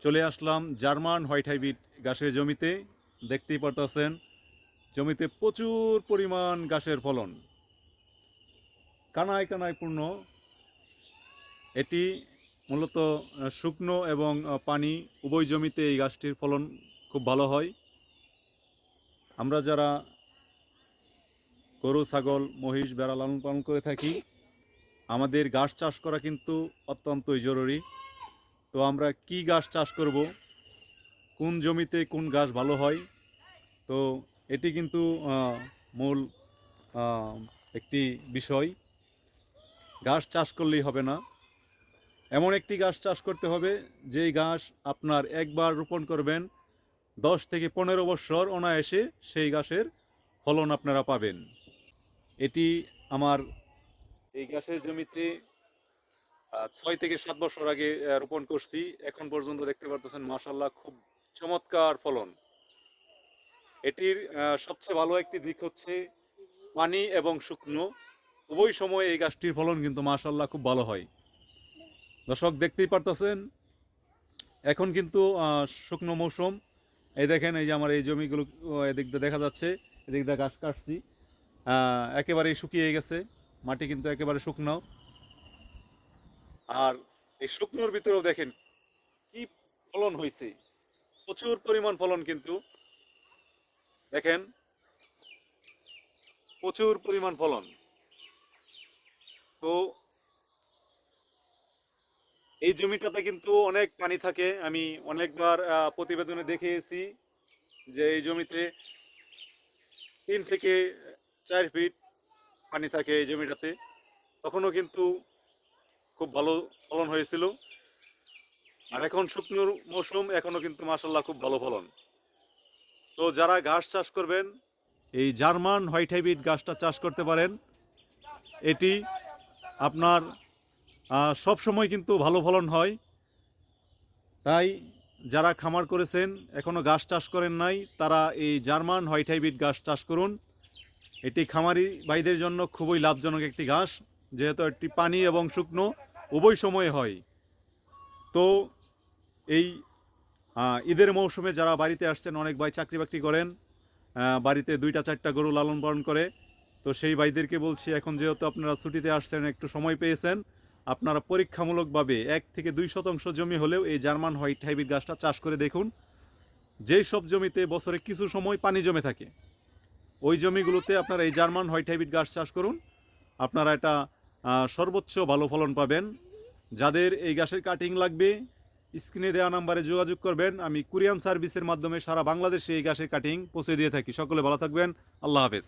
চলে আসলাম German white hybrid ঘাসের জমিতে। দেখতেই পারতেছেন জমিতে প্রচুর পরিমাণ ঘাসের ফলন, কানায় কানায় পূর্ণ। এটি মূলত শুকনো এবং পানি উভয় জমিতে এই গাছটির ফলন খুব ভালো হয়। আমরা যারা গরু, ছাগল, মহিষ, ভেড়া লালন পালন করে থাকি, আমাদের ঘাস চাষ করা কিন্তু অত্যন্তই জরুরি। তো আমরা কি ঘাস চাষ করব, কোন জমিতে কোন ঘাস ভালো হয়, তো এটি কিন্তু মূল একটি বিষয়। ঘাস চাষ করলেই হবে না, এমন একটি ঘাস চাষ করতে হবে যেই ঘাস আপনার একবার রোপণ করবেন 10 থেকে 15 বছর অনায়াসে সেই ঘাসের ফলন আপনারা পাবেন। এটি আমার এই ঘাসের জমিতে 6 থেকে 7 বছর আগে রোপণ করছি। এখন পর্যন্ত দেখতে পারতেছেন মাশাআল্লাহ খুব চমৎকার ফলন। এটির সবচেয়ে ভালো একটি দিক হচ্ছে পানি এবং শুকনো উভয় সময়ে এই গাছটির ফলন কিন্তু মাশাআল্লাহ খুব ভালো হয়। দর্শক দেখতেই পারতেছেন এখন কিন্তু শুকনো মৌসুম। এই দেখেন, এই যে আমার এই জমিগুলো এদিক দিয়ে দেখা যাচ্ছে, এদিক দিয়ে ঘাস কাটছি, একেবারেই শুকিয়ে গেছে, মাটি কিন্তু একেবারে শুকনো। আর এই শুকনোর ভিতরেও দেখেন কি ফলন হয়েছে, প্রচুর পরিমাণ ফলন কিন্তু দেখেন, প্রচুর পরিমাণ ফলন। তো এই জমিটাতে কিন্তু অনেক পানি থাকে। আমি অনেকবার প্রতিবেদনে দেখিয়েছি যে এই জমিতে 3 থেকে 4 ফিট পানি থাকে এই জমিটাতে। তখনও কিন্তু খুব ভালো ফলন হয়েছিল। আর এখন শুকনোর মৌসুম, এখনও কিন্তু মাশাআল্লাহ খুব ভালো ফলন। তো যারা ঘাস চাষ করবেন, এই জার্মান হোয়াইট হাইব্রিড ঘাসটা চাষ করতে পারেন। এটি আপনার সব সময় কিন্তু ভালো ফলন হয়। তাই যারা খামার করেছেন এখনও ঘাস চাষ করেন নাই, তারা এই জার্মান হোয়াইট হাইব্রিড ঘাস চাষ করুন। এটি খামারি ভাইদের জন্য খুবই লাভজনক একটি ঘাস, যেহেতু এটি পানি এবং শুকনো উভয় সময়ে হয়। তো এই ঈদের মৌসুমে যারা বাড়িতে আসছেন, অনেক ভাই চাকরি বাকরি করেন, বাড়িতে 2টা 4টা গরু লালন পালন করে, তো সেই ভাইদেরকে বলছি, এখন যেহেতু আপনারা ছুটিতে আসছেন, একটু সময় পেয়েছেন, আপনারা পরীক্ষামূলকভাবে 1 থেকে 2 শতাংশ জমি হলেও এই জার্মান হোয়াইট হাইব্রিড গাছটা চাষ করে দেখুন। যেই সব জমিতে বছরে কিছু সময় পানি জমে থাকে, ওই জমিগুলোতে আপনারা এই জার্মান হোয়াইট হাইব্রিড গাছ চাষ করুন। আপনারা এটা সর্বোচ্চ ভালো ফলন পাবেন। যাদের এই গাছের কাটিং লাগবে, স্ক্রিনে দেওয়া নাম্বারে যোগাযোগ করবেন। আমি কুরিয়ান সার্ভিসের মাধ্যমে সারা বাংলাদেশে এই গাছের কাটিং পৌঁছে দিয়ে থাকি। সকলে ভালো থাকবেন। আল্লাহ হাফেজ।